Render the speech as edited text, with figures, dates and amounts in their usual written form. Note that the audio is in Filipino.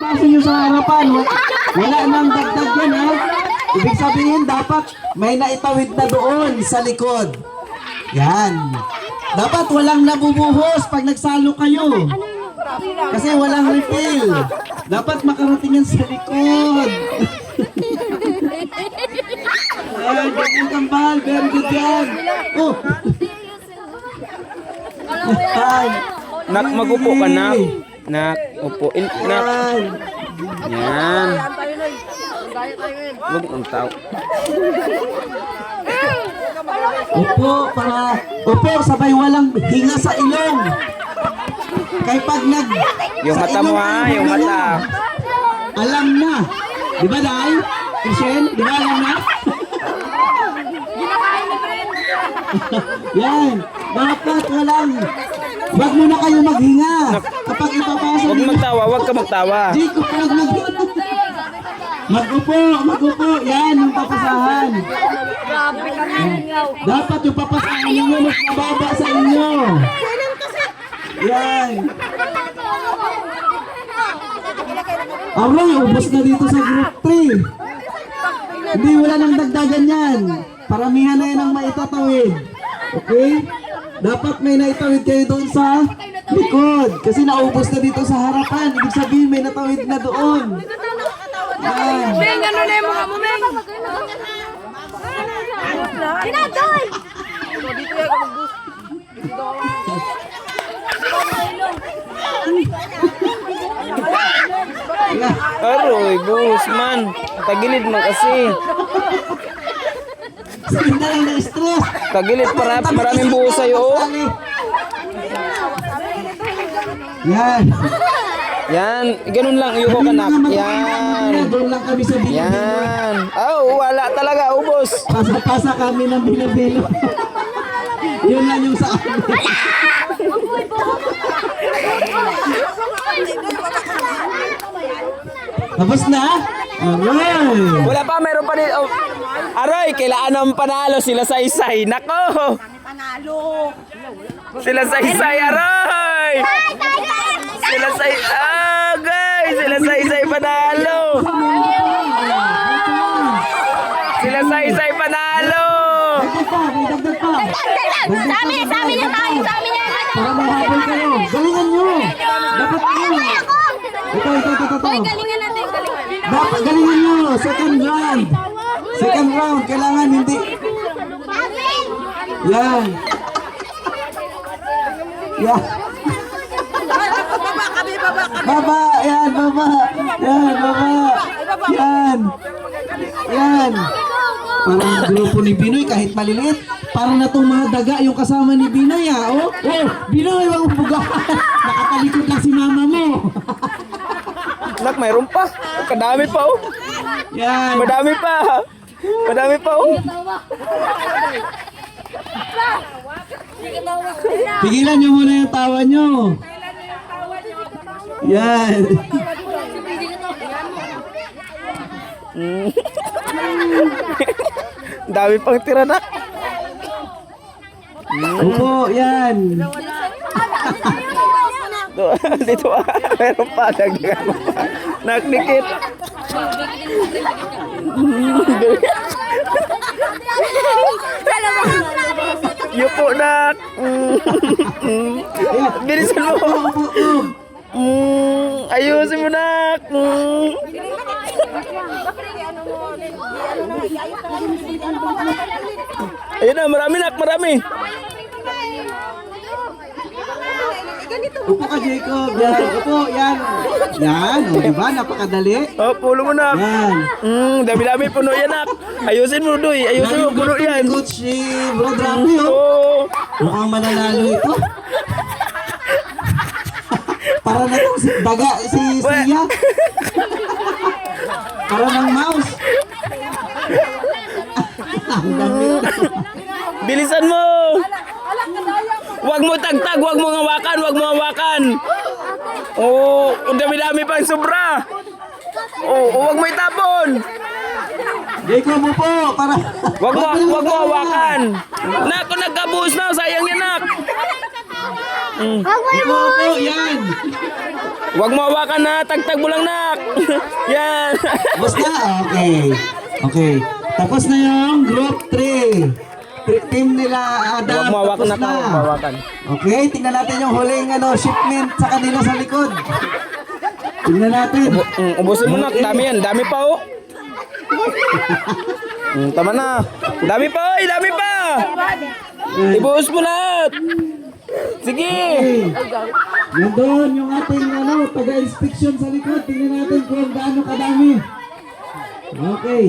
ipapasa nyo sa harapan. Wala nang dagdag yan, ha? Ibig sabihin, dapat may naitawid na doon sa likod. Yan. Dapat walang nabubuhos pag nagsalo kayo. Kasi walang refill. Dapat makarating yan sa likod. Ayan, ganyan kambal. Very good yan. Oh. Ayan. Nak, magupo ka, nak. Nak, upo. Nak. Yan. Huwag ang tao. Upo, sabay walang hinga sa ilong. Kaya pag Yung sa mata mo, ilong ha? kayo Yung huminga, mata. alam na. Di ba, Day? Christian, di ba alam na? Yan. Dapat walang. Wag muna kayo maghinga. Kapag ipapasok. Huwag magtawa, huwag ka magtawa. Jacob, wag maghinga. Mag-upo. Yan, yung papasahan. Dapat yung papasahan ninyo mas mababa sa inyo. Yan. Aray, ubos na dito sa group 3. Hindi, wala nang dagdagan yan. Paramihan na yan ang maitatawid. Okay? Dapat may naitawid kayo doon sa likod. Kasi naubos na dito sa harapan. Ibig sabihin may natawid na doon. Yan. Meng, ano na yung mga mo, Meng? Sinadoy! Dito yan, mag-boost. Aroy, bus, man. Tagilid man kasi. Sige na lang na-stress. Tagilid para maraming buhos sa'yo. Oh. Yan. Yan, ganun lang. Yuko ka, nak. Yan. Doon lang kami sa bilo. Yan. Oh, wala talaga. Ubos. Pasa-pasa kami ng bilo. Yun lang yung sa amin. Tapos na? Aray! Wala pa, meron pa din. Oh. Aroy, kailangan ng panalo sila sa isay. Nako! Panalo! Sila sa isay, aroy! Sila sa guys! Sila sa isay panalo! Sila sa isay panalo! Dagdag pa! Sa amin yung tayo! Sa amin yung Para mahabol kayo! Galingan nyo! Dapat nyo! Ito. galingan natin, galingan. Dapat galingan nyo! Second round! Second round! Kailangan hindi... Yan! Yan! Baba! Yan! Baba! Yan! Baba! Yan! Yan! Parang grupo ni Binoy kahit maliliit. Parang na itong mga daga yung kasama ni Binoy, ha? Oh! Binoy! Wag bugahan! Nakatalikod lang si mama mo! Nak, mayroon pa. Kadami pa, oh. Yan! Madami pa. Madami pa, oh. Pigilan nyo muna yung tawa nyo. Yan. Dami pang tira, nak. Opo, yan. Dito, mayroon pa. Dagdagan mo pa. Nakdikit. Yupo, nak. Bilisan mo. Ayusin mo, nak. Ayun na, marami, nak, marami. Upo ka, Jacob. Yan. Upo, yan. Yan. O, diba? Napakadali. Oh, pulo mo, nak. Yan. Dami-dami puno yan, nak. Ayusin mo, Doy. Ayusin mo, puno yan. Coach si Bro Drapi, oh. Oh. Mukhang mananalo ito. Para na itong daga si Sia. Para ng mouse. Ang dami. Bilisan mo. Huwag mo tagtag, huwag mo hawakan, huwag mo hawakan. Oh, ang dami-dami pang sobra. Oh, huwag mo itapon. Jacob mo po, para... Huwag mo hawakan. Nak, kung nagkabuhos na, sayang yan, nak. Opo, yan. Huwag mo hawakan na, tagtag mo lang nak. Yan. Tapos na? Okay. Okay. Tapos na yung group 3. Team nila Adam. Huwag mo hawakan Tapos na, huwag mo hawakan. Okay, tingnan natin yung huling shipment sa kanila sa likod. Tingnan natin. Ubusin mo nak, dami yan, dami pa oh. Tama na. Dami pa, oy, dami pa. Ibuhos mo lahat. Sige. Okay. Nandun yung ating taga-inspection sa likod. Tingnan natin kung gaano kadami. Okay.